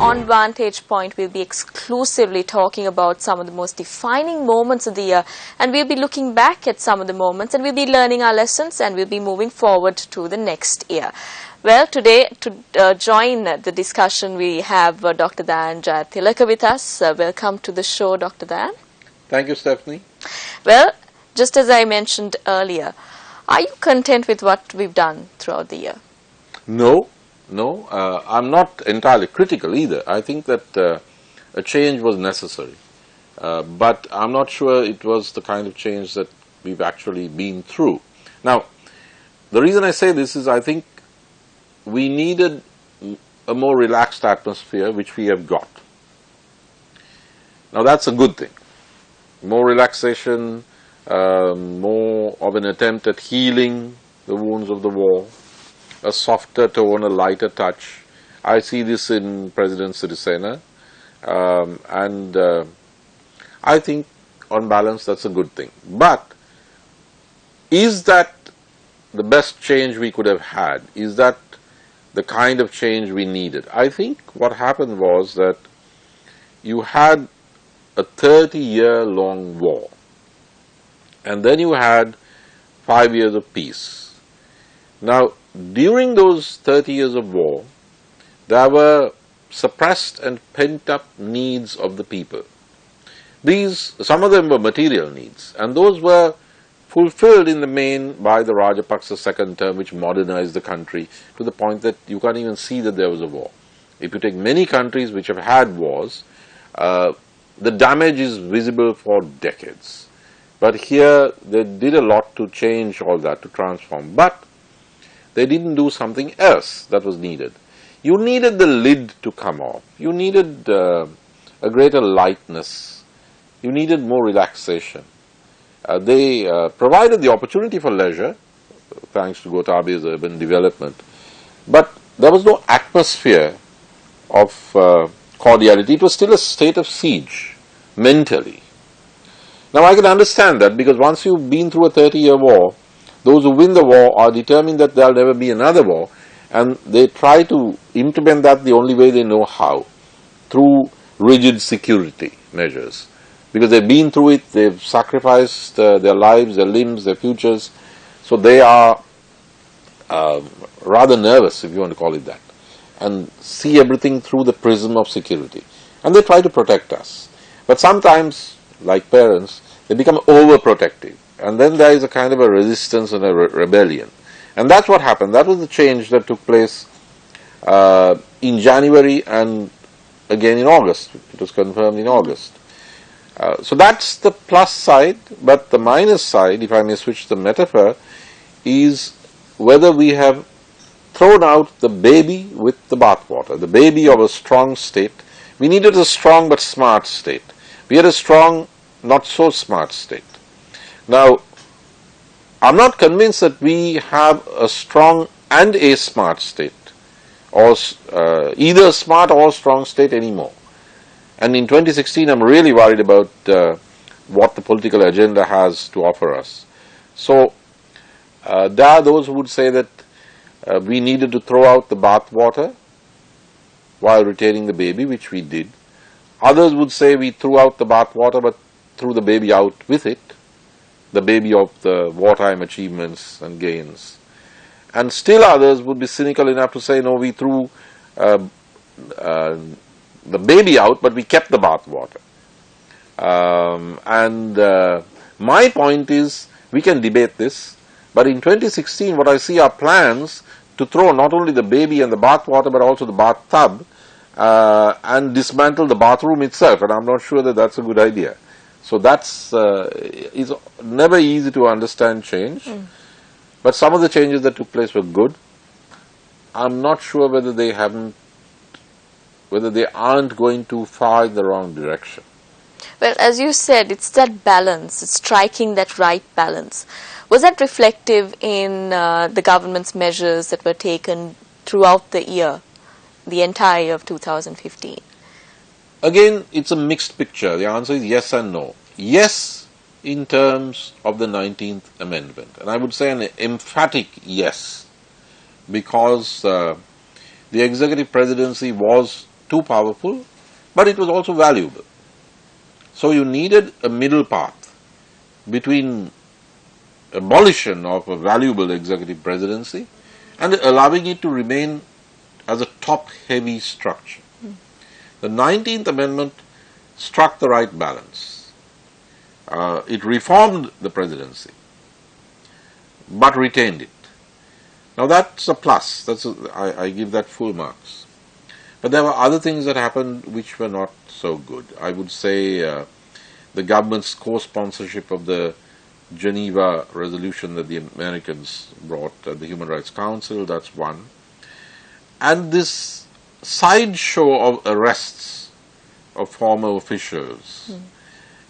on Vantage Point, we'll be exclusively talking about some of the most defining moments of the year, and we'll be looking back at some of the moments, and we'll be learning our lessons, and we'll be moving forward to the next year. Well, today to join the discussion, we have Dr. Dayan Jayatilaka with us. Welcome to the show, Dr. Dayan. Thank you, Stephanie. Well, just as I mentioned earlier, are you content with what we've done throughout the year? No, I'm not entirely critical either. I think that a change was necessary, but I'm not sure it was the kind of change that we've actually been through. Now, the reason I say this is I think we needed a more relaxed atmosphere, which we have got. Now, that's a good thing. More relaxation, more of an attempt at healing the wounds of the war, a softer tone, a lighter touch. I see this in President Sirisena, and I think on balance that's a good thing. But is that the best change we could have had? Is that the kind of change we needed? I think what happened was that you had a 30-year-long war, and then you had 5 years of peace. Now, during those 30 years of war, there were suppressed and pent-up needs of the people. Some of them were material needs, and those were fulfilled in the main by the Rajapaksa second term, which modernized the country to the point that you can't even see that there was a war. If you take many countries which have had wars, the damage is visible for decades. But here, they did a lot to change all that, to transform. But they didn't do something else that was needed. You needed the lid to come off. You needed a greater lightness. You needed more relaxation. They provided the opportunity for leisure, thanks to Gotabe's urban development. But there was no atmosphere of cordiality. It was still a state of siege, mentally. Now, I can understand that, because once you've been through a 30-year war, those who win the war are determined that there will never be another war, and they try to implement that the only way they know how, through rigid security measures. Because they've been through it, they've sacrificed their lives, their limbs, their futures, so they are rather nervous, if you want to call it that, and see everything through the prism of security. And they try to protect us. But sometimes, like parents, they become overprotective. And then there is a kind of a resistance and a rebellion. And that's what happened. That was the change that took place in January and again in August. It was confirmed in August. So that's the plus side, but the minus side, if I may switch the metaphor, is whether we have thrown out the baby with the bathwater, the baby of a strong state. We needed a strong but smart state. We had a strong, not so smart state. Now, I'm not convinced that we have a strong and a smart state, or either a smart or strong state anymore. And in 2016, I'm really worried about what the political agenda has to offer us. So, there are those who would say that we needed to throw out the bathwater while retaining the baby, which we did. Others would say we threw out the bathwater but threw the baby out with it, the baby of the wartime achievements and gains. And still others would be cynical enough to say, no, we threw the baby out, but we kept the bathwater. My point is, we can debate this, but in 2016, what I see are plans to throw not only the baby and the bathwater, but also the bathtub, and dismantle the bathroom itself, and I'm not sure that that's a good idea. So that's it's never easy to understand change, but some of the changes that took place were good. I'm not sure whether they aren't going too far in the wrong direction. Well, as you said, it's that balance, it's striking that right balance. Was that reflective in the government's measures that were taken throughout the year, the entire year of 2015? Again, it's a mixed picture. The answer is yes and no. Yes, in terms of the 19th Amendment. And I would say an emphatic yes, because the executive presidency was too powerful, but it was also valuable. So you needed a middle path between abolition of a valuable executive presidency and allowing it to remain as a top-heavy structure. The 19th Amendment struck the right balance. It reformed the presidency, but retained it. Now that's a plus. I give that full marks. But there were other things that happened which were not so good. I would say the government's co-sponsorship of the Geneva resolution that the Americans brought at the Human Rights Council, that's one. And this sideshow of arrests of former officials.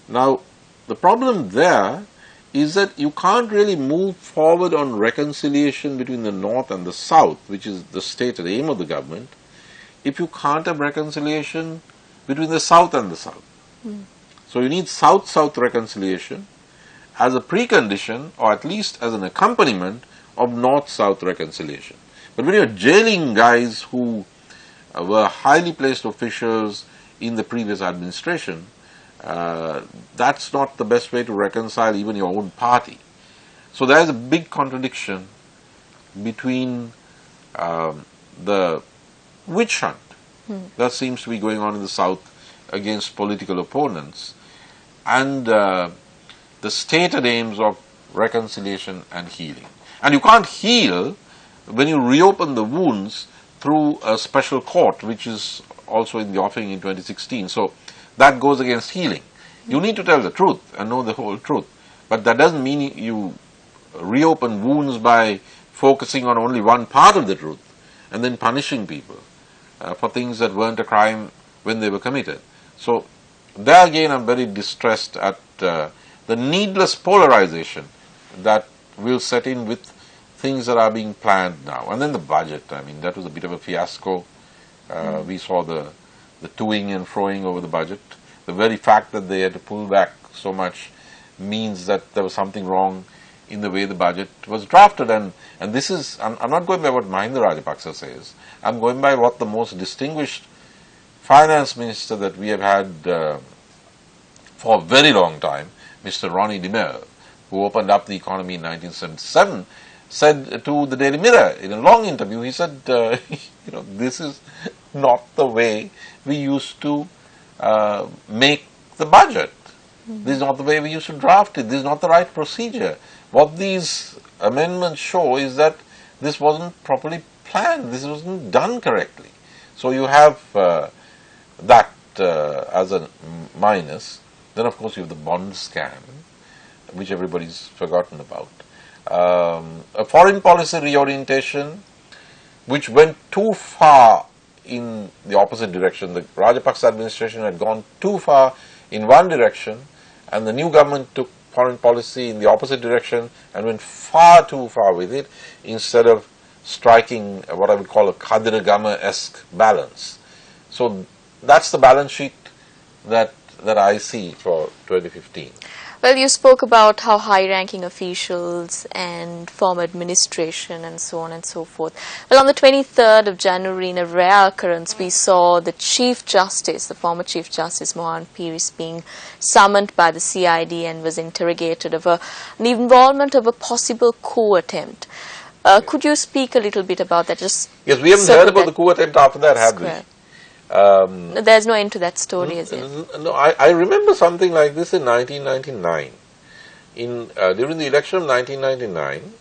Now, the problem there is that you can't really move forward on reconciliation between the North and the South, which is the stated aim of the government, if you can't have reconciliation between the South and the South. So you need South-South reconciliation as a precondition, or at least as an accompaniment of North-South reconciliation. But when you're jailing guys who were highly placed officials in the previous administration, that's not the best way to reconcile even your own party. So there's a big contradiction between the witch hunt that seems to be going on in the South against political opponents and the stated aims of reconciliation and healing. And you can't heal when you reopen the wounds through a special court, which is also in the offing in 2016. So that goes against healing. You need to tell the truth and know the whole truth. But that doesn't mean you reopen wounds by focusing on only one part of the truth and then punishing people for things that weren't a crime when they were committed. So there again I'm very distressed at the needless polarization that will set in with things that are being planned now. And then the budget, I mean, that was a bit of a fiasco. We saw the toing and froing over the budget. The very fact that they had to pull back so much means that there was something wrong in the way the budget was drafted. And this is, I'm not going by what Mahinda Rajapaksa says. I'm going by what the most distinguished finance minister that we have had for a very long time, Mr. Ronnie DeMille, who opened up the economy in 1977, said to the Daily Mirror in a long interview, he said, this is not the way we used to make the budget. This is not the way we used to draft it. This is not the right procedure. What these amendments show is that this wasn't properly planned. This wasn't done correctly. So you have that as a minus. Then, of course, you have the bond scam, which everybody's forgotten about. A foreign policy reorientation, which went too far in the opposite direction. The Rajapaksa administration had gone too far in one direction, and the new government took foreign policy in the opposite direction and went far too far with it, instead of striking what I would call a Kadiragama-esque balance. So that's the balance sheet that I see for 2015. Well, you spoke about how high-ranking officials and former administration and so on and so forth. Well, on the 23rd of January, in a rare occurrence, we saw the Chief Justice, the former Chief Justice Mohan Piris, being summoned by the CID and was interrogated of an involvement of a possible coup attempt. Could you speak a little bit about that? Yes, we haven't heard about the coup attempt after that, have we? There's no end to that story, is it? No, I remember something like this in 1999. During the election of 1999,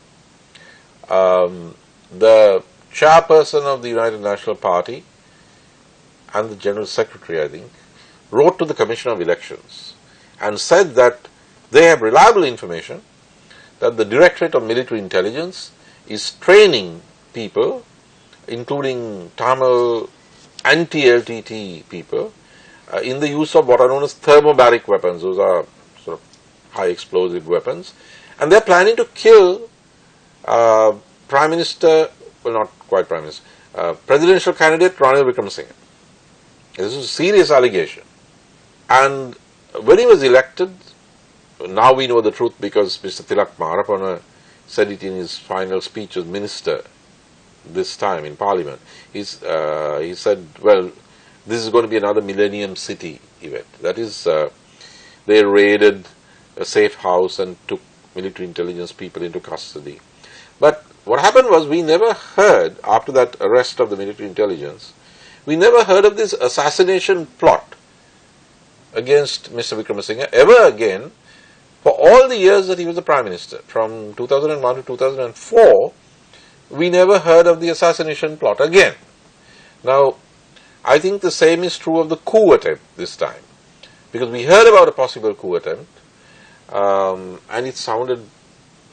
the chairperson of the United National Party and the General Secretary, I think, wrote to the Commission of Elections and said that they have reliable information that the Directorate of Military Intelligence is training people, including Tamil anti-LTT people, in the use of what are known as thermobaric weapons. Those are sort of high explosive weapons. And they're planning to kill Prime Minister, well, not quite Prime Minister, presidential candidate Ranil Wickremesinghe. This is a serious allegation. And when he was elected, now we know the truth because Mr. Tilak Maharapana said it in his final speech as minister this time in Parliament. He said, well, this is going to be another Millennium City event. That is, they raided a safe house and took military intelligence people into custody. But what happened was, we never heard, after that arrest of the military intelligence, we never heard of this assassination plot against Mr. Wickremesinghe ever again for all the years that he was the Prime Minister. From 2001 to 2004, we never heard of the assassination plot again. Now, I think the same is true of the coup attempt this time, because we heard about a possible coup attempt, and it sounded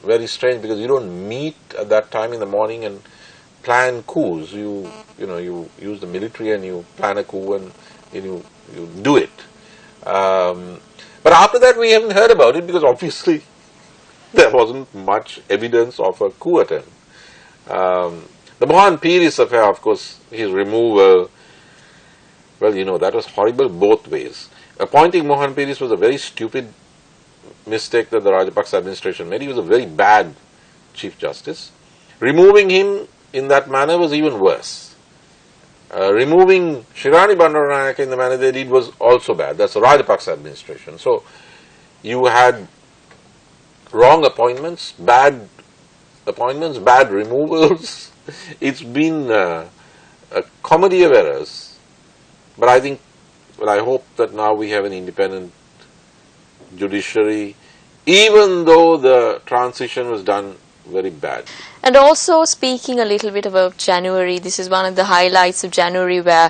very strange, because you don't meet at that time in the morning and plan coups. You use the military and you plan a coup and you do it. But after that, we haven't heard about it, because obviously there wasn't much evidence of a coup attempt. The Mohan Piris affair, of course, his removal, well, that was horrible both ways. Appointing Mohan Piris was a very stupid mistake that the Rajapaksa administration made. He was a very bad Chief Justice. Removing him in that manner was even worse. Removing Shirani Bandaranaike in the manner they did was also bad. That's the Rajapaksa administration. So, you had wrong appointments, bad removals. It's been a comedy of errors. But I hope that now we have an independent judiciary, even though the transition was done very bad. And also, speaking a little bit about January, this is one of the highlights of January, where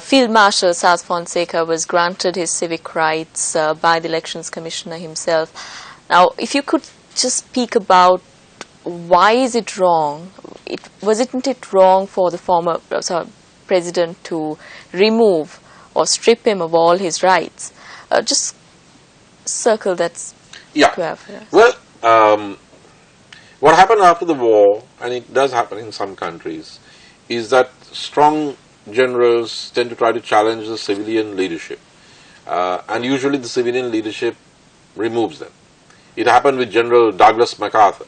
Field Marshal Sas Fonseca was granted his civic rights by the Elections Commissioner himself. Now, if you could just speak about why is it wrong? Wasn't it wrong for the former president to remove or strip him of all his rights? Just circle that square for us. Well, what happened after the war, and it does happen in some countries, is that strong generals tend to try to challenge the civilian leadership. And usually the civilian leadership removes them. It happened with General Douglas MacArthur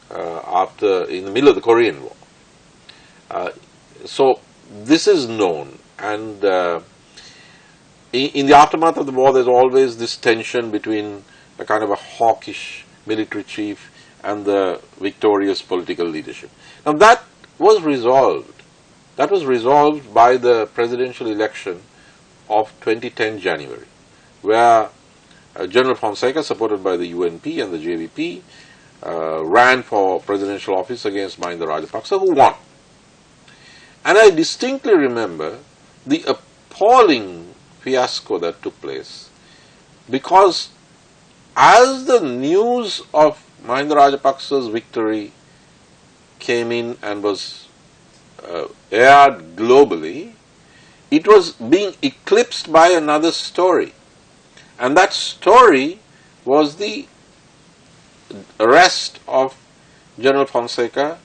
in the middle of the Korean War. So this is known, and in the aftermath of the war, there's always this tension between a kind of a hawkish military chief and the victorious political leadership. Now that was resolved. That was resolved by the presidential election of 2010 January, where General Fonseca, supported by the UNP and the JVP, ran for presidential office against Mahinda Rajapaksa, who won. And I distinctly remember the appalling fiasco that took place, because as the news of Mahinda Rajapaksa's victory came in and was aired globally, it was being eclipsed by another story. And that story was the arrest of General Fonseca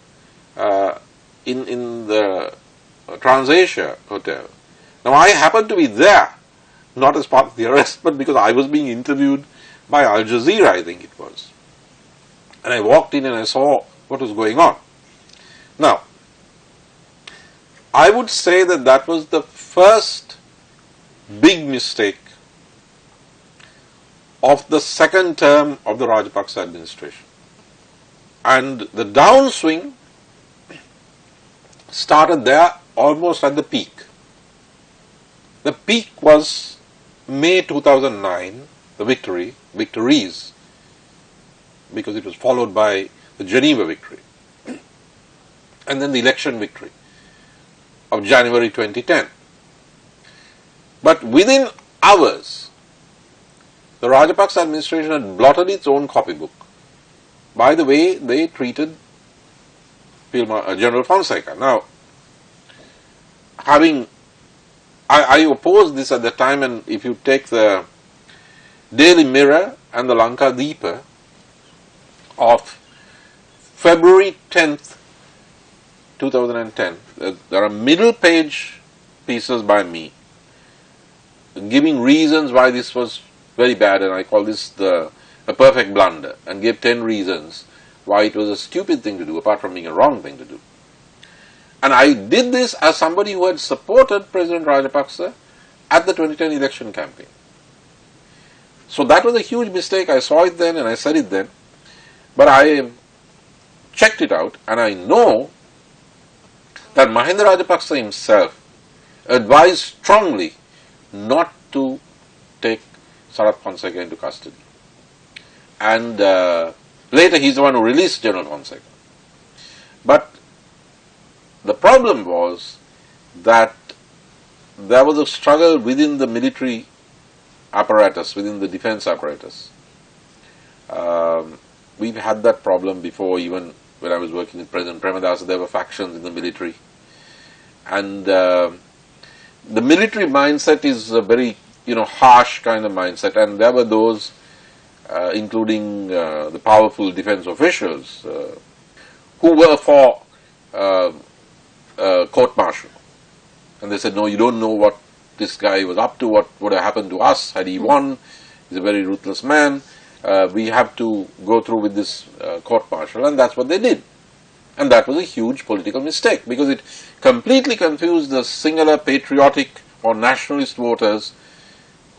in the TransAsia Hotel. Now, I happened to be there, not as part of the arrest, but because I was being interviewed by Al Jazeera, I think it was. And I walked in and I saw what was going on. Now, I would say that that was the first big mistake of the second term of the Rajapaksa administration. And the downswing started there almost at the peak. The peak was May 2009, the victories, because it was followed by the Geneva victory, and then the election victory of January 2010. But within hours, the Rajapaksa administration had blotted its own copybook by the way they treated General Fonseca. Now, I opposed this at the time, and if you take the Daily Mirror and the Lanka Deepa of February 10th, 2010, there are middle page pieces by me giving reasons why this was very bad, and I call this a perfect blunder, and gave 10 reasons why it was a stupid thing to do, apart from being a wrong thing to do. And I did this as somebody who had supported President Rajapaksa at the 2010 election campaign. So that was a huge mistake. I saw it then and I said it then. But I checked it out and I know that Mahinda Rajapaksa himself advised strongly not to take Sarath Fonseca into custody. And later he's the one who released General Fonseca. But the problem was that there was a struggle within the military apparatus, within the defense apparatus. We've had that problem before, even when I was working with President Premadasa, there were factions in the military. And the military mindset is a very, harsh kind of mindset, and there were those, including the powerful defense officials, who were for court-martial. And they said, no, you don't know what this guy was up to, what would have happened to us had he won. He's a very ruthless man. We have to go through with this court-martial, and that's what they did. And that was a huge political mistake, because it completely confused the singular patriotic or nationalist voters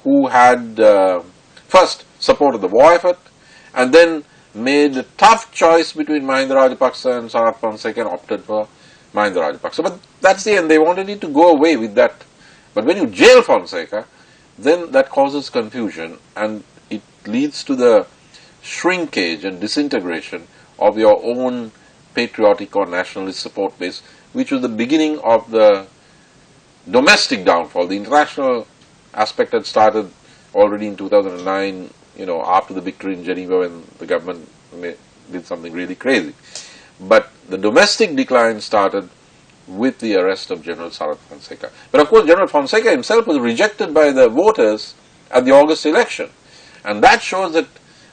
who had first supported the war effort, and then made a tough choice between Mahinda Rajapaksa and Sarath Fonseca and opted for Mahinda Rajapaksa. But that's the end. They wanted it to go away with that. But when you jail Fonseca, then that causes confusion and it leads to the shrinkage and disintegration of your own patriotic or nationalist support base, which was the beginning of the domestic downfall. The international aspect had started already in 2009, after the victory in Geneva when the government did something really crazy. But the domestic decline started with the arrest of General Sarath Fonseca. But of course, General Fonseca himself was rejected by the voters at the August election. And that shows that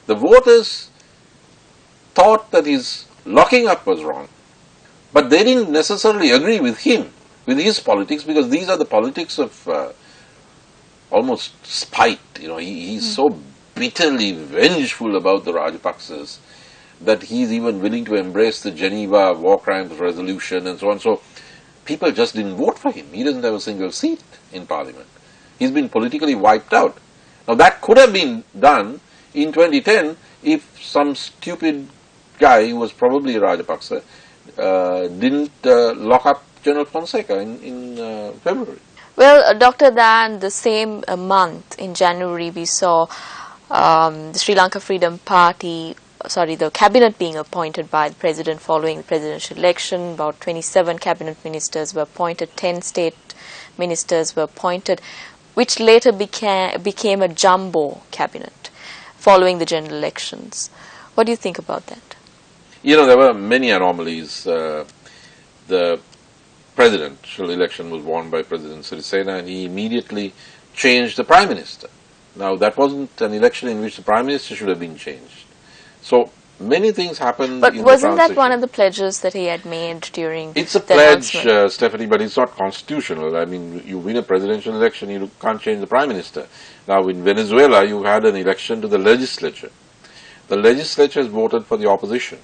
the voters thought that his locking up was wrong. But they didn't necessarily agree with him, with his politics, because these are the politics of almost spite. He's so bitterly vengeful about the Rajapaksas that he's even willing to embrace the Geneva war crimes resolution and so on. So people just didn't vote for him. He doesn't have a single seat in parliament. He's been politically wiped out. Now that could have been done in 2010 if some stupid guy who was probably a Rajapaksa didn't lock up General Fonseca in February. Well, Dr. Dan, the same month in January we saw the Sri Lanka Freedom Party, the cabinet being appointed by the president following the presidential election. About 27 cabinet ministers were appointed, 10 state ministers were appointed, which later became a jumbo cabinet following the general elections. What do you think about that? There were many anomalies. The presidential election was won by President Sirisena, and he immediately changed the Prime Minister. Now, that wasn't an election in which the Prime Minister should have been changed. So, many things happened. But wasn't that one of the pledges that he had made during It's a pledge, Stephanie, but it's not constitutional. I mean, you win a presidential election, you can't change the Prime Minister. Now, in Venezuela, you had an election to the legislature. The legislature has voted for the opposition.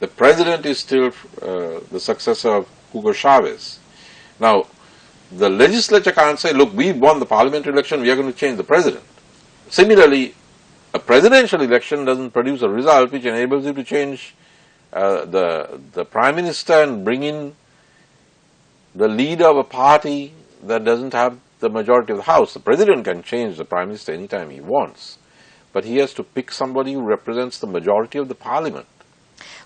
The president is still the successor of Hugo Chavez. Now, the legislature can't say, look, we won the parliamentary election, we are going to change the president. Similarly, a presidential election doesn't produce a result which enables you to change the prime minister and bring in the leader of a party that doesn't have the majority of the house. The president can change the prime minister anytime he wants, but he has to pick somebody who represents the majority of the parliament.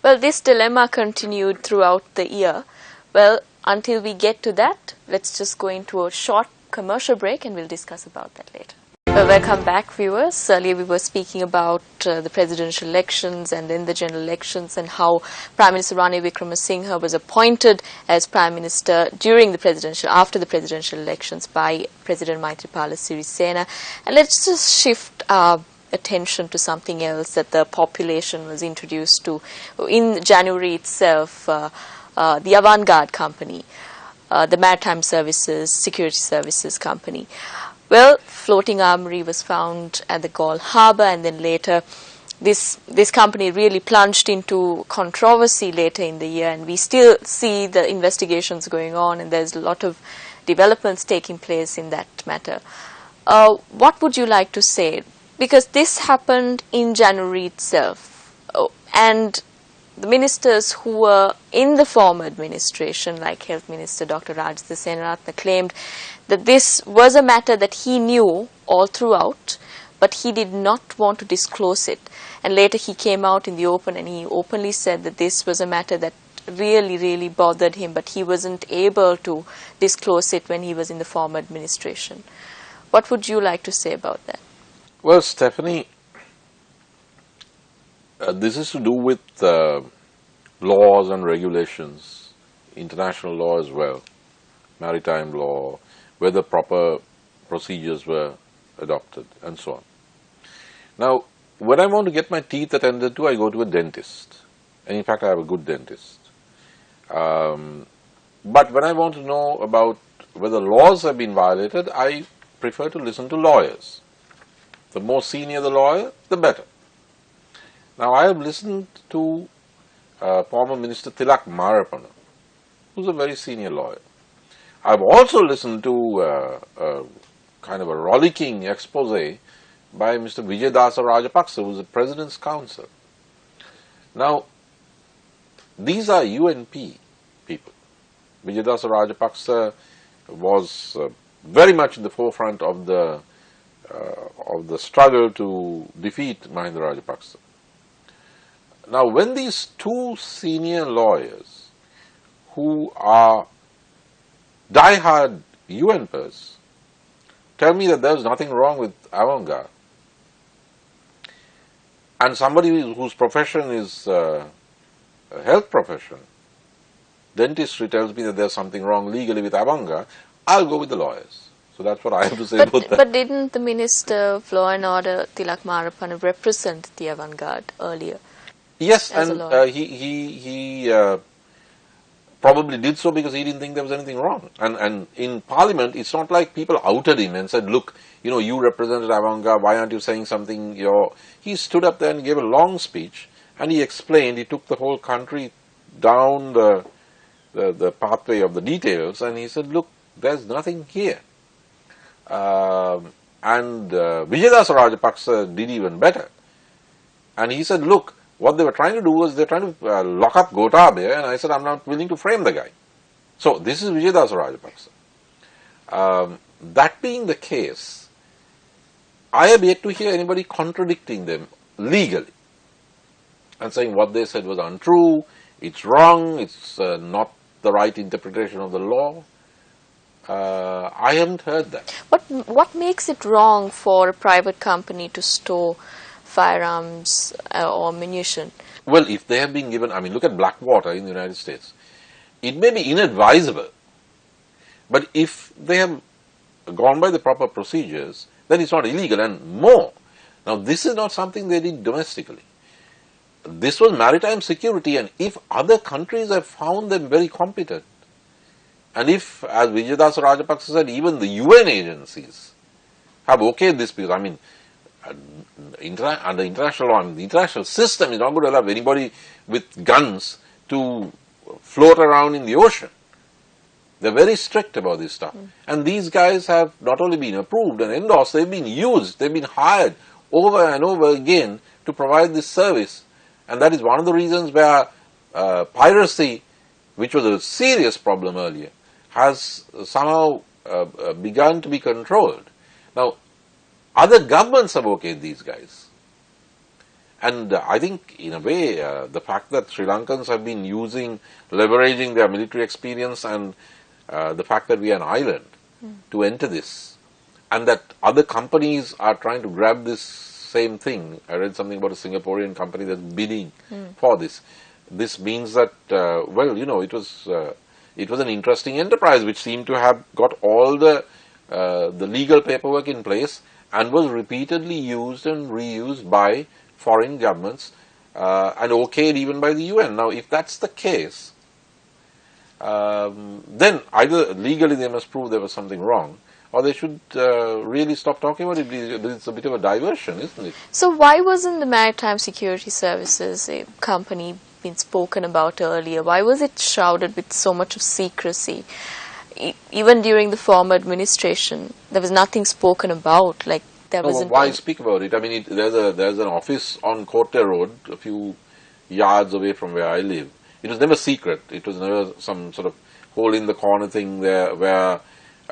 Well, this dilemma continued throughout the year. Well, until we get to that, let's just go into a short commercial break and we'll discuss about that later. Well, welcome back, viewers. Earlier we were speaking about the presidential elections and then the general elections and how Prime Minister Ranil Wickremesinghe was appointed as Prime Minister after the presidential elections by President Maithripala Sirisena. And let's just shift our attention to something else that the population was introduced to in January itself. The Avant-Garde company, the Maritime Services, Security Services company. Well, floating armory was found at the Galle Harbour, and then later this company really plunged into controversy later in the year, and we still see the investigations going on, and there's a lot of developments taking place in that matter. What would you like to say? Because this happened in January itself, and the ministers who were in the former administration, like Health Minister Dr. Rajendra Senaratne, claimed that this was a matter that he knew all throughout, but he did not want to disclose it. And later he came out in the open and he openly said that this was a matter that really, really bothered him, but he wasn't able to disclose it when he was in the former administration. What would you like to say about that? Well, Stephanie, this is to do with laws and regulations, international law as well, maritime law, whether proper procedures were adopted, and so on. Now, when I want to get my teeth attended to, I go to a dentist. And in fact, I have a good dentist. But when I want to know about whether laws have been violated, I prefer to listen to lawyers. The more senior the lawyer, the better. Now, I have listened to former Minister Tilak Marapana, who's a very senior lawyer. I've also listened to kind of a rollicking expose by Mr. Vijayadasa Rajapaksa, who's the President's counsel. Now, these are UNP people. Vijayadasa Rajapaksa was very much in the forefront of the struggle to defeat Mahinda Rajapaksa. Now, when these two senior lawyers, who are die-hard UNPers, tell me that there's nothing wrong with avant-garde, and somebody whose profession is a health profession, dentistry, tells me that there's something wrong legally with avant-garde, I'll go with the lawyers. So that's what I have to say about that. But didn't the Minister of Law and Order, Tilak Marapana, represent the avant-garde earlier? Yes, and he probably did so because he didn't think there was anything wrong. And in Parliament, it's not like people outed him and said, look, you know, you represented avant-garde, why aren't you saying something? He stood up there and gave a long speech, and he explained, he took the whole country down the pathway of the details, and he said, look, there's nothing here. And Vijayadasa Rajapaksa did even better. And he said, look, what they were trying to do was they're trying to lock up Gotabaya, and I said, I'm not willing to frame the guy. So this is Vijayadasa Rajapaksa. That being the case, I have yet to hear anybody contradicting them legally and saying what they said was untrue, it's wrong, it's not the right interpretation of the law. I haven't heard that. What makes it wrong for a private company to store firearms or ammunition? Well, if they have been given, I mean, look at Blackwater in the United States. It may be inadvisable, but if they have gone by the proper procedures, then it's not illegal, and more. Now, this is not something they did domestically. This was maritime security, and if other countries have found them very competent, and if, as Vijayadasa Rajapaksa said, even the UN agencies have okayed this, because, I mean, under international law, the international system is not going to allow anybody with guns to float around in the ocean. They're very strict about this stuff. And these guys have not only been approved and endorsed, they've been used, they've been hired over and over again to provide this service. And that is one of the reasons where piracy, which was a serious problem earlier, has somehow begun to be controlled. Now, other governments have okayed these guys. And I think, in a way, the fact that Sri Lankans have been leveraging their military experience, and the fact that we are an island to enter this, and that other companies are trying to grab this same thing. I read something about a Singaporean company that's bidding for this. This means that, well, you know, it was an interesting enterprise which seemed to have got all the legal paperwork in place and was repeatedly used and reused by foreign governments and okayed even by the UN. Now, if that's the case, then either legally they must prove there was something wrong, or they should really stop talking about it. It's a bit of a diversion, isn't it? So why wasn't the Maritime Security Services a company been spoken about earlier? Why was it shrouded with so much of secrecy? Even during the former administration, there was nothing spoken about. Like there wasn't. Why speak about it? I mean, there's an office on Corte Road, a few yards away from where I live. It was never secret. It was never some sort of hole in the corner thing there where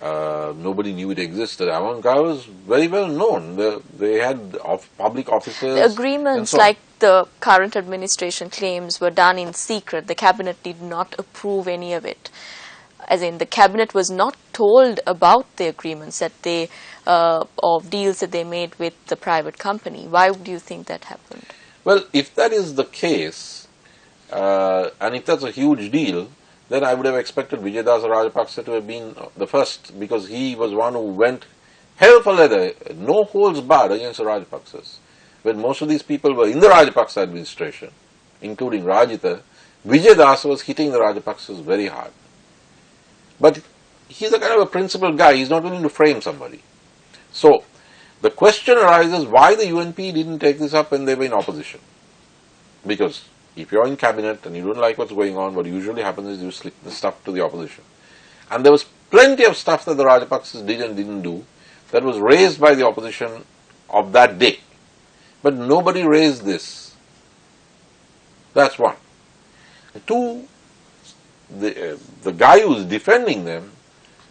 nobody knew it existed. Avant-Garde was very well known. They had public officers. The agreements, like the current administration claims, were done in secret. The cabinet did not approve any of it. As in, the cabinet was not told about the agreements that they, of deals that they made with the private company. Why do you think that happened? Well, if that is the case, and if that's a huge deal, then I would have expected Vijayadasa Rajapaksa to have been the first, because he was one who went hell for leather, no holds barred against the Rajapaksas. When most of these people were in the Rajapaksa administration, including Rajitha, Vijayadasa was hitting the Rajapaksas very hard. But he's a kind of a principled guy. He's not willing to frame somebody. So the question arises why the UNP didn't take this up when they were in opposition. Because if you're in cabinet and you don't like what's going on, what usually happens is you slip the stuff to the opposition. And there was plenty of stuff that the Rajapaksas did and didn't do that was raised by the opposition of that day. But nobody raised this. That's one. Two, the guy who's defending them,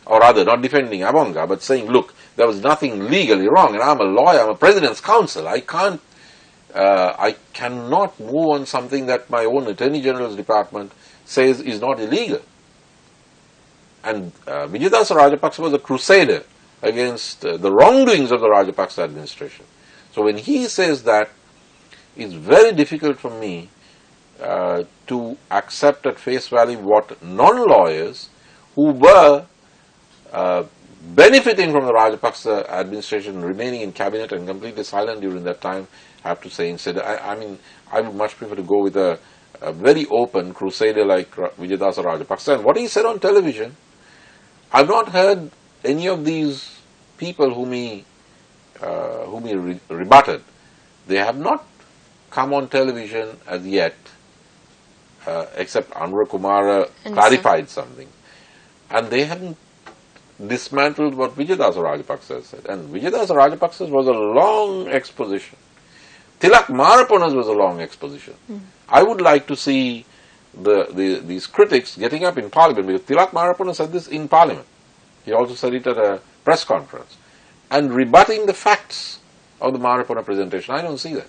or rather not defending Avant-Garde, but saying, look, there was nothing legally wrong, and I'm a lawyer, I'm a president's counsel, I cannot move on something that my own Attorney General's department says is not illegal. And Vijayadasa Rajapaksa was a crusader against the wrongdoings of the Rajapaksa administration. So when he says that, it's very difficult for me to accept at face value what non-lawyers who were benefiting from the Rajapaksa administration, remaining in cabinet and completely silent during that time, have to say instead. I mean, I would much prefer to go with a very open crusader like Vijayadasa Rajapaksa. And what he said on television, I've not heard any of these people whom he rebutted. They have not come on television as yet, except Anwar Kumara clarified something. And they haven't dismantled what Vijayadasa Rajapaksa said. And Vijayadasa Rajapaksa was a long exposition. Tilak Marapona's was a long exposition. I would like to see these critics getting up in Parliament, because Tilak Marapona said this in Parliament. He also said it at a press conference. And rebutting the facts of the Marapona presentation. I don't see that.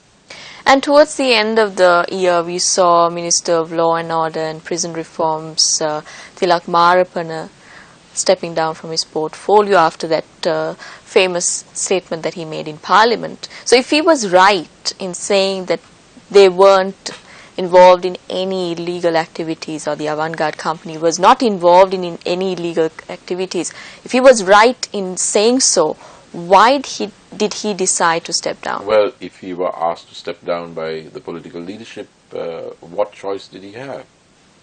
And towards the end of the year, we saw Minister of Law and Order and Prison Reforms, Tilak Marapana, stepping down from his portfolio after that famous statement that he made in Parliament. So if he was right in saying that they weren't involved in any illegal activities, or the Avant-Garde company was not involved in any illegal activities, if he was right in saying so, why did he decide to step down? Well, if he were asked to step down by the political leadership, what choice did he have?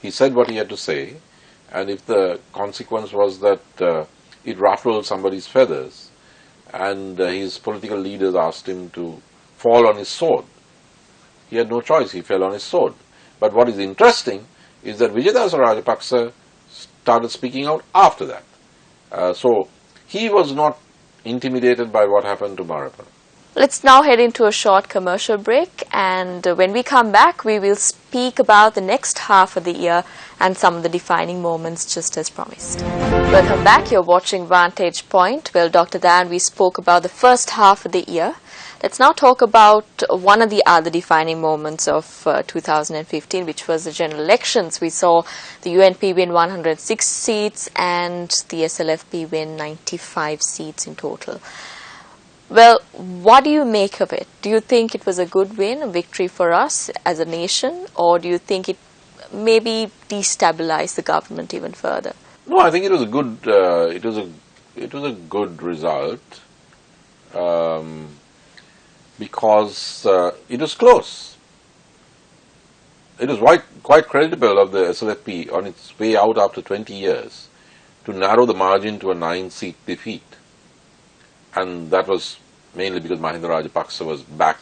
He said what he had to say, and if the consequence was that it ruffled somebody's feathers, and his political leaders asked him to fall on his sword, he had no choice, he fell on his sword. But what is interesting is that Vijayadasa Rajapaksa started speaking out after that. So he was not intimidated by what happened to Marapana. Let's now head into a short commercial break, and when we come back, we will speak about the next half of the year and some of the defining moments, just as promised. Welcome back. You're watching Vantage Point. Well, Dr. Dan, we spoke about the first half of the year. Let's now talk about one of the other defining moments of 2015, which was the general elections. We saw the UNP win 106 seats and the SLFP win 95 seats in total. Well, what do you make of it? Do you think it was a good win, a victory for us as a nation, or do you think it maybe destabilized the government even further? No, I think it was a good. It was a good result. Because it was close. It was quite credible of the SLFP on its way out after 20 years to narrow the margin to a 9-seat defeat. and that was mainly because Mahinda Rajapaksa was back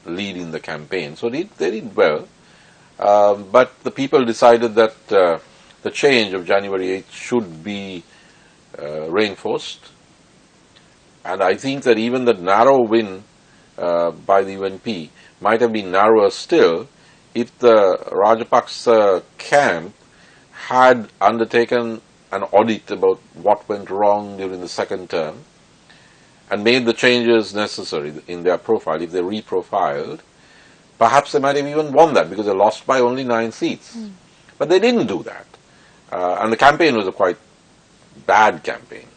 leading the campaign. So they did well. But the people decided that the change of January 8th should be reinforced. And I think that even the narrow win by the UNP might have been narrower still if the Rajapaksa camp had undertaken an audit about what went wrong during the second term and made the changes necessary in their profile. If they reprofiled, perhaps they might have even won that, because they lost by only 9 seats. But they didn't do that. And the campaign was a quite bad campaign.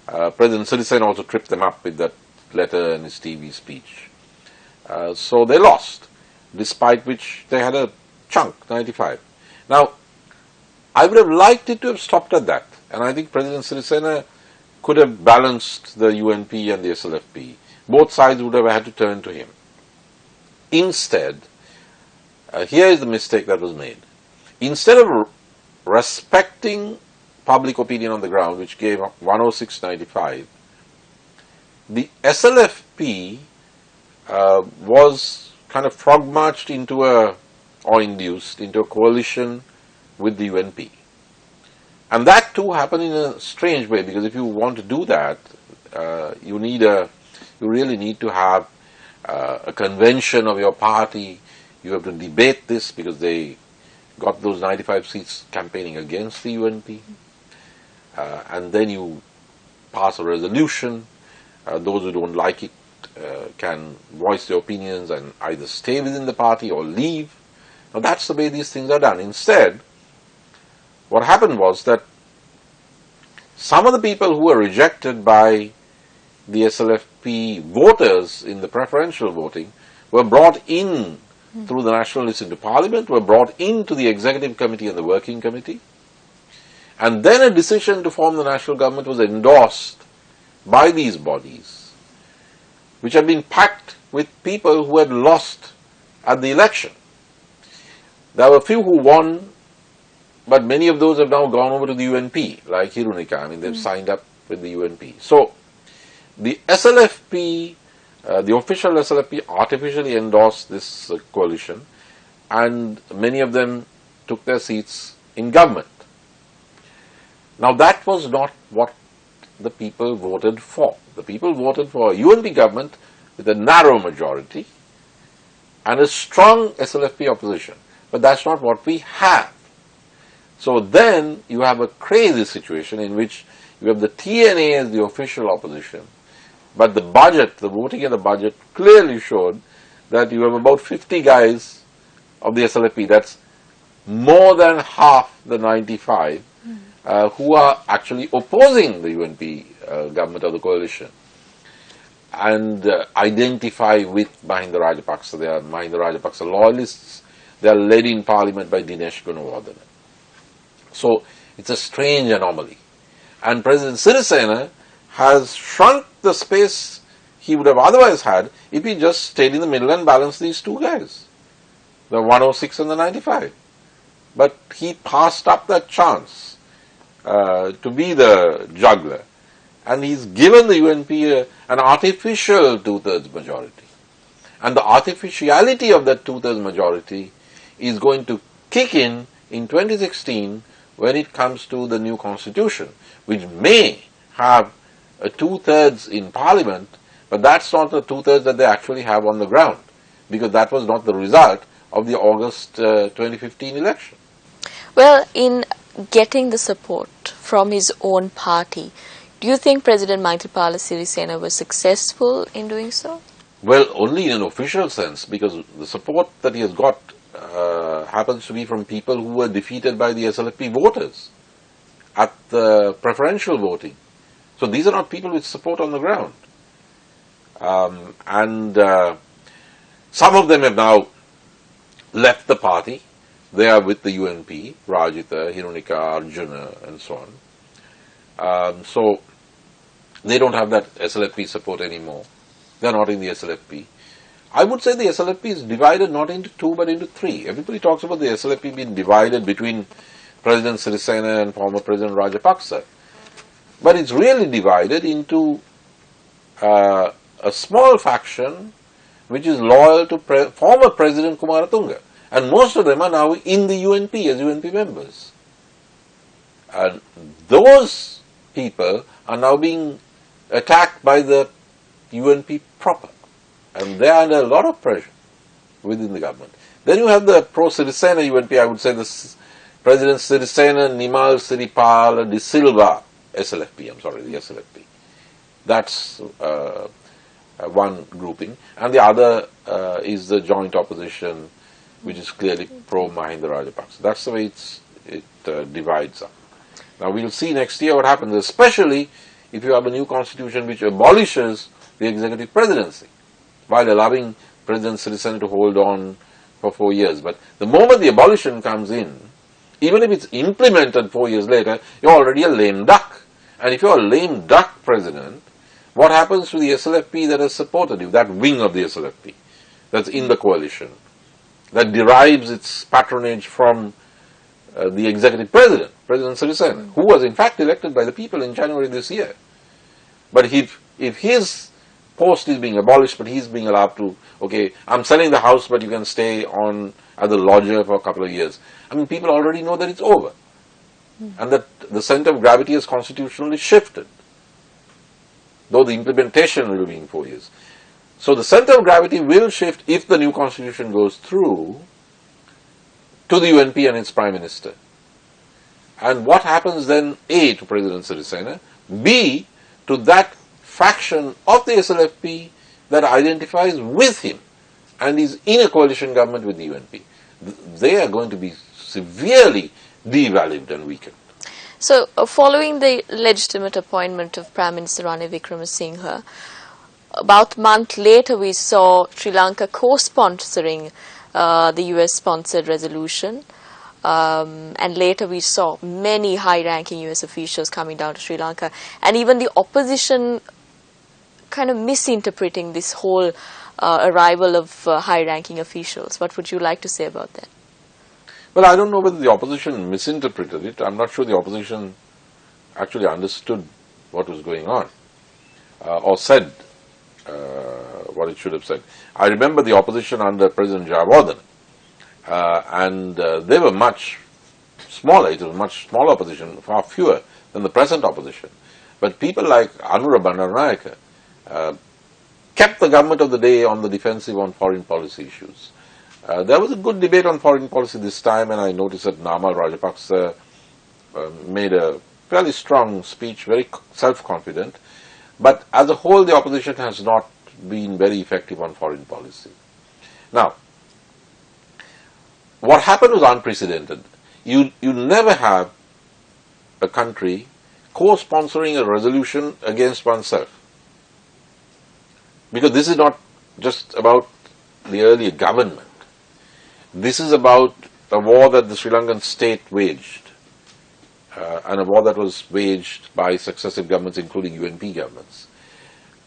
President Sirisena also tripped them up with that letter and his TV speech. So they lost, despite which they had a chunk, 95. Now, I would have liked it to have stopped at that. And I think President Sirisena could have balanced the UNP and the SLFP. Both sides would have had to turn to him. Instead, here is the mistake that was made. Instead of respecting public opinion on the ground, which gave 106.95, the SLFP was kind of frog-marched into or induced into a coalition with the UNP. And that too happened in a strange way, because if you want to do that, you really need to have a convention of your party. You have to debate this, because they got those 95 seats campaigning against the UNP. And then you pass a resolution. Those who don't like it can voice their opinions and either stay within the party or leave. Now that's the way these things are done. Instead, what happened was that some of the people who were rejected by the SLFP voters in the preferential voting were brought in through the National List into Parliament, were brought into the Executive Committee and the Working Committee, and then a decision to form the national government was endorsed by these bodies, which had been packed with people who had lost at the election. There were a few who won, but many of those have now gone over to the UNP, like Hirunika. I mean, they've signed up with the UNP. So, the SLFP, the official SLFP artificially endorsed this coalition, and many of them took their seats in government. Now, that was not what the people voted for. The people voted for a UNP government with a narrow majority and a strong SLFP opposition. But that's not what we have. So then you have a crazy situation in which you have the TNA as the official opposition, but the budget, the voting in the budget clearly showed that you have about 50 guys of the SLFP, that's more than half the 95, who are actually opposing the UNP government of the coalition and identify with Mahinda Rajapaksa. They are Mahinda Rajapaksa loyalists. They are led in parliament by Dinesh Gunawardena. So it's a strange anomaly. And President Sirisena has shrunk the space he would have otherwise had if he just stayed in the middle and balanced these two guys, the 106 and the 95. But he passed up that chance to be the juggler, and he's given the UNP an artificial two-thirds majority. And the artificiality of that two-thirds majority is going to kick in 2016 when it comes to the new constitution, which may have a two-thirds in parliament, but that's not the two-thirds that they actually have on the ground, because that was not the result of the August 2015 election. Well, in getting the support from his own party, do you think President Maithripala Sirisena was successful in doing so? Well, only in an official sense, because the support that he has got happens to be from people who were defeated by the SLFP voters at the preferential voting. So these are not people with support on the ground. Some of them have now left the party. They are with the UNP, Rajitha, Hirunika, Arjuna, and so on. So they don't have that SLFP support anymore. They are not in the SLFP. I would say the SLFP is divided not into two but into three. Everybody talks about the SLFP being divided between President Sirisena and former President Rajapaksa. But it's really divided into a small faction which is loyal to former President Kumaratunga. And most of them are now in the UNP as UNP members. And those people are now being attacked by the UNP proper. And they are under a lot of pressure within the government. Then you have the pro-Sirisena UNP, I would say the President Sirisena, Nimal Siripala de Silva SLFP, I'm sorry, the SLFP. That's one grouping. And the other is the joint opposition, which is clearly pro-Mahinda Rajapaksa. That's the way it divides up. Now we'll see next year what happens, especially if you have a new constitution which abolishes the executive presidency, while allowing President Sirisena to hold on for 4 years. But the moment the abolition comes in, even if it's implemented 4 years later, you're already a lame duck. And if you're a lame duck president, what happens to the SLFP that has supported you, that wing of the SLFP that's in the coalition, that derives its patronage from the executive president, President Sirisena, who was in fact elected by the people in January this year. But if his post is being abolished, but he's being allowed to, okay, I'm selling the house, but you can stay on as a lodger for a couple of years. I mean, people already know that it's over. And that the center of gravity has constitutionally shifted, though the implementation will be in 4 years. So the center of gravity will shift if the new constitution goes through to the UNP and its prime minister. And what happens then, A, to President Sirisena, B, to that faction of the SLFP that identifies with him and is in a coalition government with the UNP. They are going to be severely devalued and weakened. So, following the legitimate appointment of Prime Minister Ranil Wickremesinghe, about a month later we saw Sri Lanka co-sponsoring the US-sponsored resolution, and later we saw many high-ranking US officials coming down to Sri Lanka, and even the opposition kind of misinterpreting this whole arrival of high-ranking officials. What would you like to say about that? Well, I don't know whether the opposition misinterpreted it. I'm not sure the opposition actually understood what was going on or said what it should have said. I remember the opposition under President Jayawardene, and they were much smaller. It was much smaller opposition, far fewer than the present opposition. But people like Anura Bandaranaike kept the government of the day on the defensive on foreign policy issues. There was a good debate on foreign policy this time, and I noticed that Namal Rajapaksa made a fairly strong speech, very self-confident. But as a whole, the opposition has not been very effective on foreign policy. Now, what happened was unprecedented. You never have a country co-sponsoring a resolution against oneself. Because this is not just about the earlier government. This is about a war that the Sri Lankan state waged, and a war that was waged by successive governments, including UNP governments.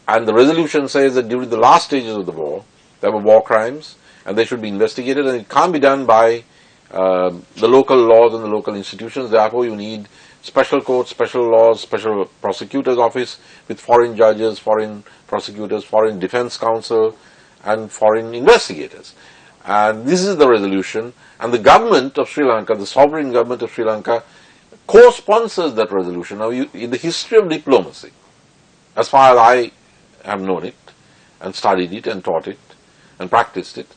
And the resolution says that during the last stages of the war, there were war crimes, and they should be investigated, and it can't be done by the local laws and the local institutions. Therefore, you need special courts, special laws, special prosecutor's office with foreign judges, foreign prosecutors, foreign defense counsel, and foreign investigators. And this is the resolution, and the government of Sri Lanka, the sovereign government of Sri Lanka, co-sponsors that resolution. Now, in the history of diplomacy, as far as I have known it, and studied it, and taught it, and practiced it,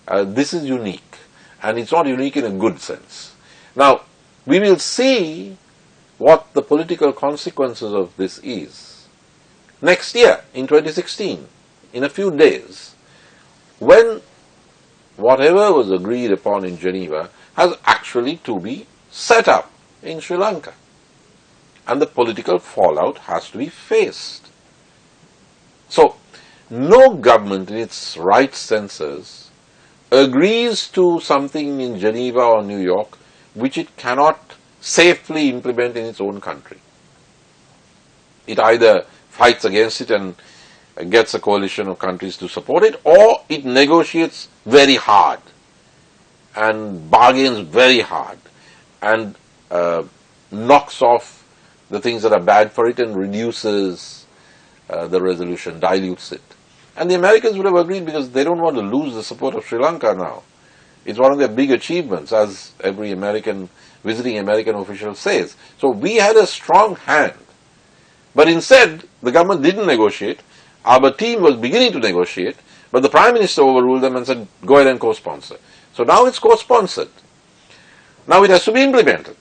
this is unique. And it's not unique in a good sense. Now, we will see what the political consequences of this is next year, in 2016, in a few days, when whatever was agreed upon in Geneva has actually to be set up in Sri Lanka. And the political fallout has to be faced. So, no government in its right senses agrees to something in Geneva or New York which it cannot safely implement in its own country. It either fights against it and gets a coalition of countries to support it, or it negotiates very hard and bargains very hard and knocks off the things that are bad for it and reduces the resolution, dilutes it. And the Americans would have agreed because they don't want to lose the support of Sri Lanka now. It's one of their big achievements, as every visiting American official says. So we had a strong hand. But instead, the government didn't negotiate. Our team was beginning to negotiate, but the Prime Minister overruled them and said, go ahead and co-sponsor. So now it's co-sponsored. Now it has to be implemented.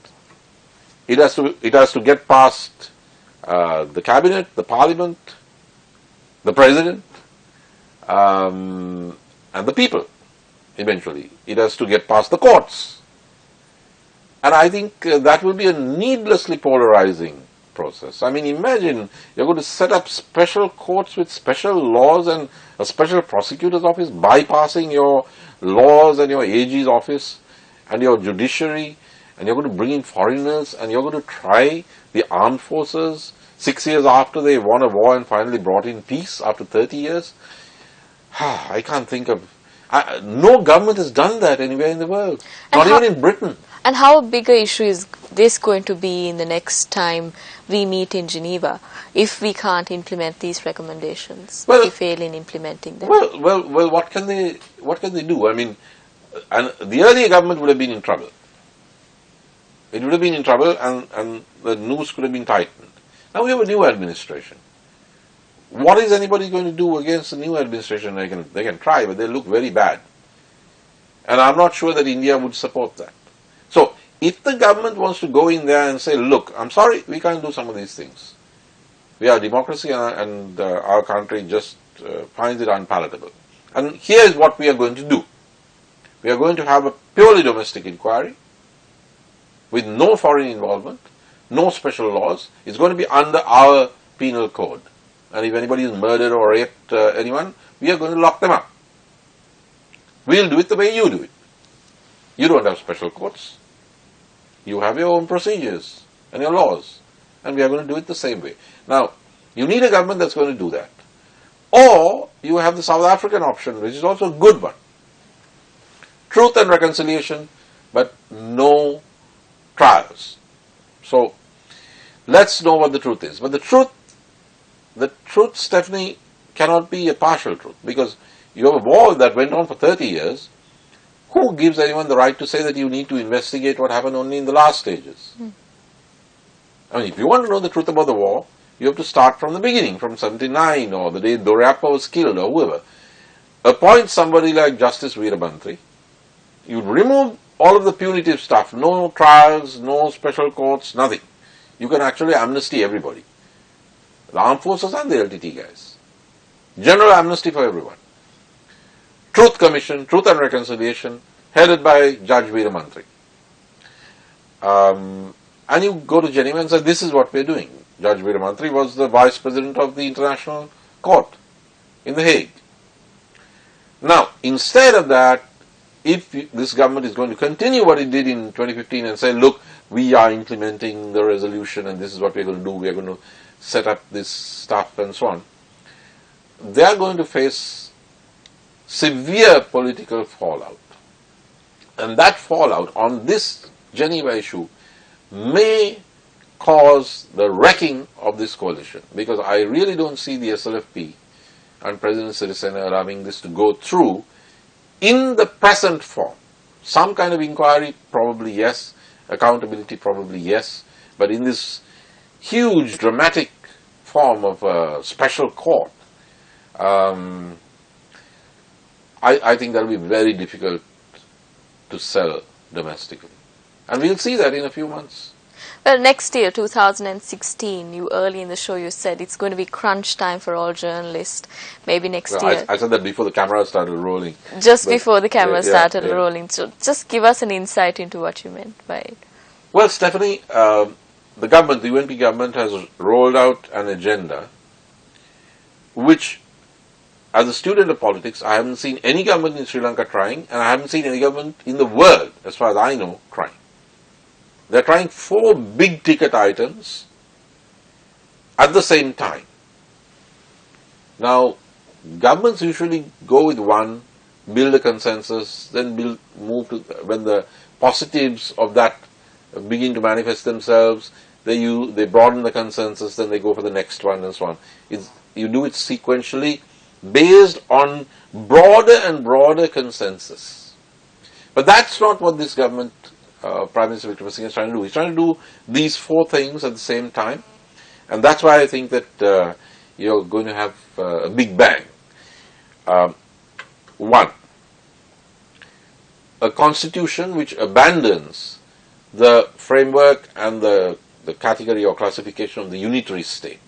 It has to get past the Cabinet, the Parliament, the President, and the people, eventually. It has to get past the courts. And I think that will be a needlessly polarizing process. I mean, imagine you're going to set up special courts with special laws and a special prosecutor's office bypassing your laws and your AG's office and your judiciary, and you're going to bring in foreigners and you're going to try the armed forces 6 years after they won a war and finally brought in peace after 30 years. I can't think of... no government has done that anywhere in the world, not even in Britain. And how big a issue is this going to be in the next time we meet in Geneva if we can't implement these recommendations, if we fail in implementing them? Well, what can they do? I mean, and the earlier government would have been in trouble. It would have been in trouble and the noose could have been tightened. Now we have a new administration. What is anybody going to do against the new administration? They can try, but they look very bad. And I'm not sure that India would support that. So, if the government wants to go in there and say, look, I'm sorry, we can't do some of these things. We are a democracy and our country just finds it unpalatable. And here is what we are going to do. We are going to have a purely domestic inquiry with no foreign involvement, no special laws. It's going to be under our penal code. And if anybody is murdered or raped anyone, we are going to lock them up. We'll do it the way you do it. You don't have special courts. You have your own procedures and your laws. And we are going to do it the same way. Now, you need a government that's going to do that. Or you have the South African option, which is also a good one. Truth and reconciliation, but no trials. So, let's know what the truth is. But the truth, Stephanie, cannot be a partial truth. Because you have a war that went on for 30 years. Who gives anyone the right to say that you need to investigate what happened only in the last stages? I mean, if you want to know the truth about the war, you have to start from the beginning, from 79 or the day Dorayappa was killed or whoever. Appoint somebody like Justice Veerabhantri. You remove all of the punitive stuff, no trials, no special courts, nothing. You can actually amnesty everybody. The armed forces and the LTT guys. General amnesty for everyone. Truth Commission, Truth and Reconciliation, headed by Judge Veerabhantri. And you go to Geneva and say, this is what we're doing. Judge Veerabhantri was the Vice President of the International Court in The Hague. Now, instead of that, if this government is going to continue what it did in 2015 and say, look, we are implementing the resolution and this is what we're going to do, we're going to set up this stuff and so on, they are going to face severe political fallout. And that fallout on this Geneva issue may cause the wrecking of this coalition, because I really don't see the SLFP and President Sirisena allowing this to go through in the present form. Some kind of inquiry, probably yes. Accountability, probably yes. But in this huge, dramatic form of a special court, I think that will be very difficult to sell domestically. And we'll see that in a few months. Well, next year, 2016, you early in the show you said it's going to be crunch time for all journalists. Maybe next year. I said that before the camera started rolling. Just before the camera started rolling. So just give us an insight into what you meant by it. Well, Stephanie, the government, the UNP government, has rolled out an agenda which, as a student of politics, I haven't seen any government in Sri Lanka trying, and I haven't seen any government in the world, as far as I know, trying. They're trying 4 big ticket items at the same time. Now, governments usually go with one, build a consensus, then move to, when the positives of that begin to manifest themselves, they broaden the consensus, then they go for the next one and so on. You do it sequentially based on broader and broader consensus. But that's not what this government, Prime Minister Wickremesinghe is trying to do. He's trying to do these four things at the same time, and that's why I think that you're going to have a big bang. One, a constitution which abandons the framework and the category or classification of the unitary state,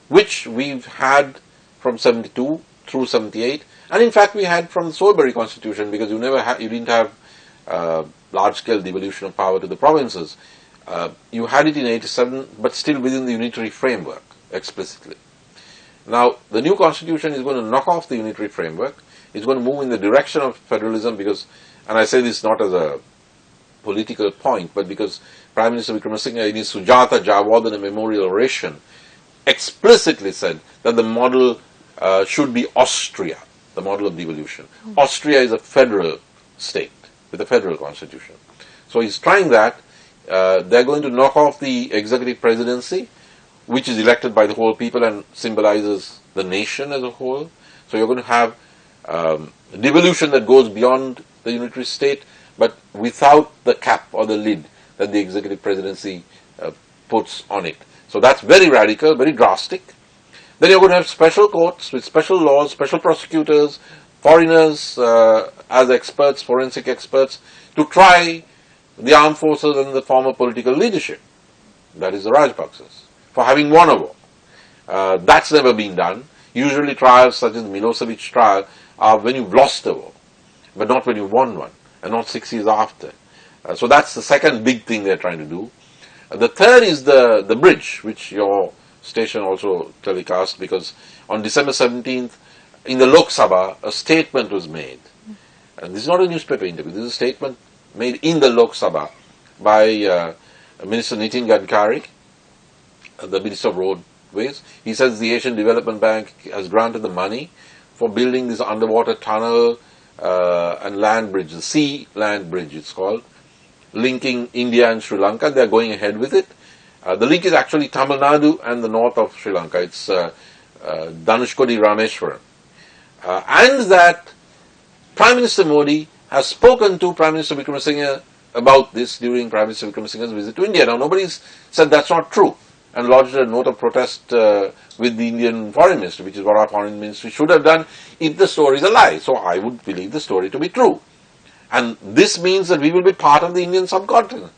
which we've had from 72 through 78, and in fact we had from the Soulbury Constitution, because you didn't have large-scale devolution of power to the provinces. You had it in 87, but still within the unitary framework explicitly. Now, the new constitution is going to knock off the unitary framework. It's going to move in the direction of federalism because, and I say this not as a political point, but because Prime Minister Wickremesinghe in his Sujata Jayawardene memorial oration explicitly said that the model should be Austria, the model of devolution. Austria is a federal state with a federal constitution. So he's trying that. They're going to knock off the executive presidency, which is elected by the whole people and symbolizes the nation as a whole. So you're going to have devolution that goes beyond the unitary state, but without the cap or the lid that the executive presidency puts on it. So that's very radical, very drastic. Then you're going to have special courts with special laws, special prosecutors, foreigners as experts, forensic experts, to try the armed forces and the former political leadership, that is the Rajapaksas, for having won a war. That's never been done. Usually trials such as the Milosevic trial are when you've lost a war, but not when you've won one, and not 6 years after. So that's the second big thing they're trying to do. The third is the bridge, which your station also telecast, because on December 17th, in the Lok Sabha, a statement was made. And this is not a newspaper interview, this is a statement made in the Lok Sabha by Minister Nitin Gadkari, the Minister of Roadways. He says the Asian Development Bank has granted the money for building this underwater tunnel and land bridge, the sea land bridge it's called, linking India and Sri Lanka. They're going ahead with it. The link is actually Tamil Nadu and the north of Sri Lanka. It's Dhanushkodi Rameswaram. And that Prime Minister Modi has spoken to Prime Minister Wickremesinghe about this during Prime Minister Wickremesinghe's visit to India. Now, nobody's said that's not true and lodged a note of protest with the Indian Foreign Ministry, which is what our Foreign Ministry should have done if the story is a lie. So I would believe the story to be true. And this means that we will be part of the Indian subcontinent.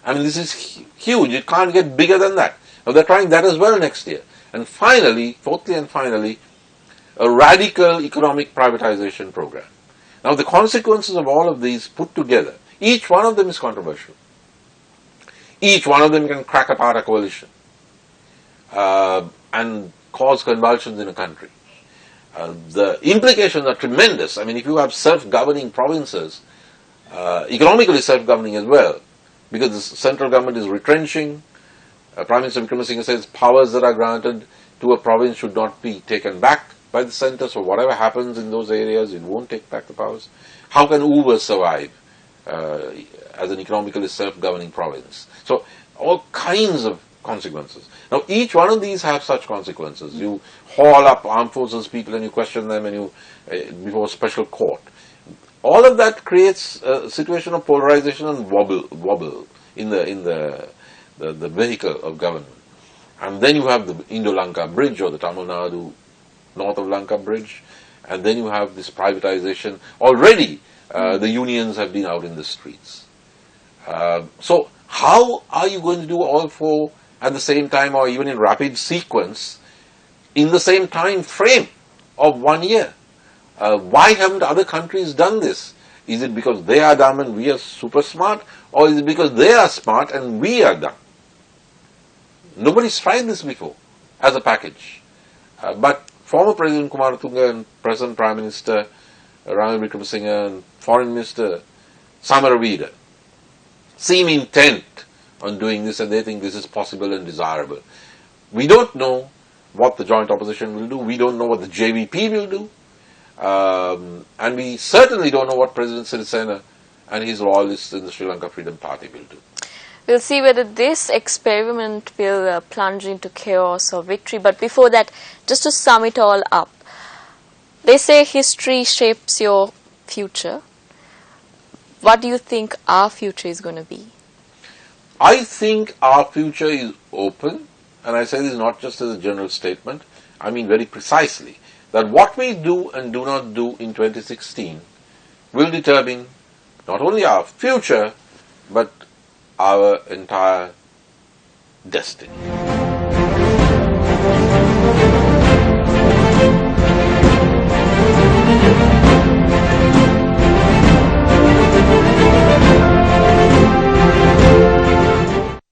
I mean, this is huge. It can't get bigger than that. Now, they're trying that as well next year. And finally, fourthly and finally, a radical economic privatization program. Now, the consequences of all of these put together, each one of them is controversial. Each one of them can crack apart a coalition and cause convulsions in a country. The implications are tremendous. I mean, if you have self-governing provinces, economically self-governing as well, because the central government is retrenching. Prime Minister Wickremesinghe says powers that are granted to a province should not be taken back by the centre, so whatever happens in those areas, it won't take back the powers. How can Uber survive as an economically self-governing province? So all kinds of consequences. Now, each one of these have such consequences. You haul up armed forces people and you question them and you before a special court. All of that creates a situation of polarization and wobble in the vehicle of government. And then you have the Indo-Lanka bridge or the Tamil Nadu north of Lanka bridge, and then you have this privatization. Already the unions have been out in the streets. So how are you going to do all four at the same time, or even in rapid sequence in the same time frame of 1 year? Why haven't other countries done this? Is it because they are dumb and we are super smart, or is it because they are smart and we are dumb? Nobody's tried this before as a package. But former President Kumaratunga and present Prime Minister Ranil Wickremesinghe and Foreign Minister Samaravida seem intent on doing this, and they think this is possible and desirable. We don't know what the joint opposition will do. We don't know what the JVP will do. And we certainly don't know what President Sirisena and his loyalists in the Sri Lanka Freedom Party will do. We'll see whether this experiment will plunge into chaos or victory. But before that, just to sum it all up, they say history shapes your future. What do you think our future is going to be? I think our future is open, and I say this not just as a general statement, I mean very precisely, that what we do and do not do in 2016 will determine not only our future, but our entire destiny.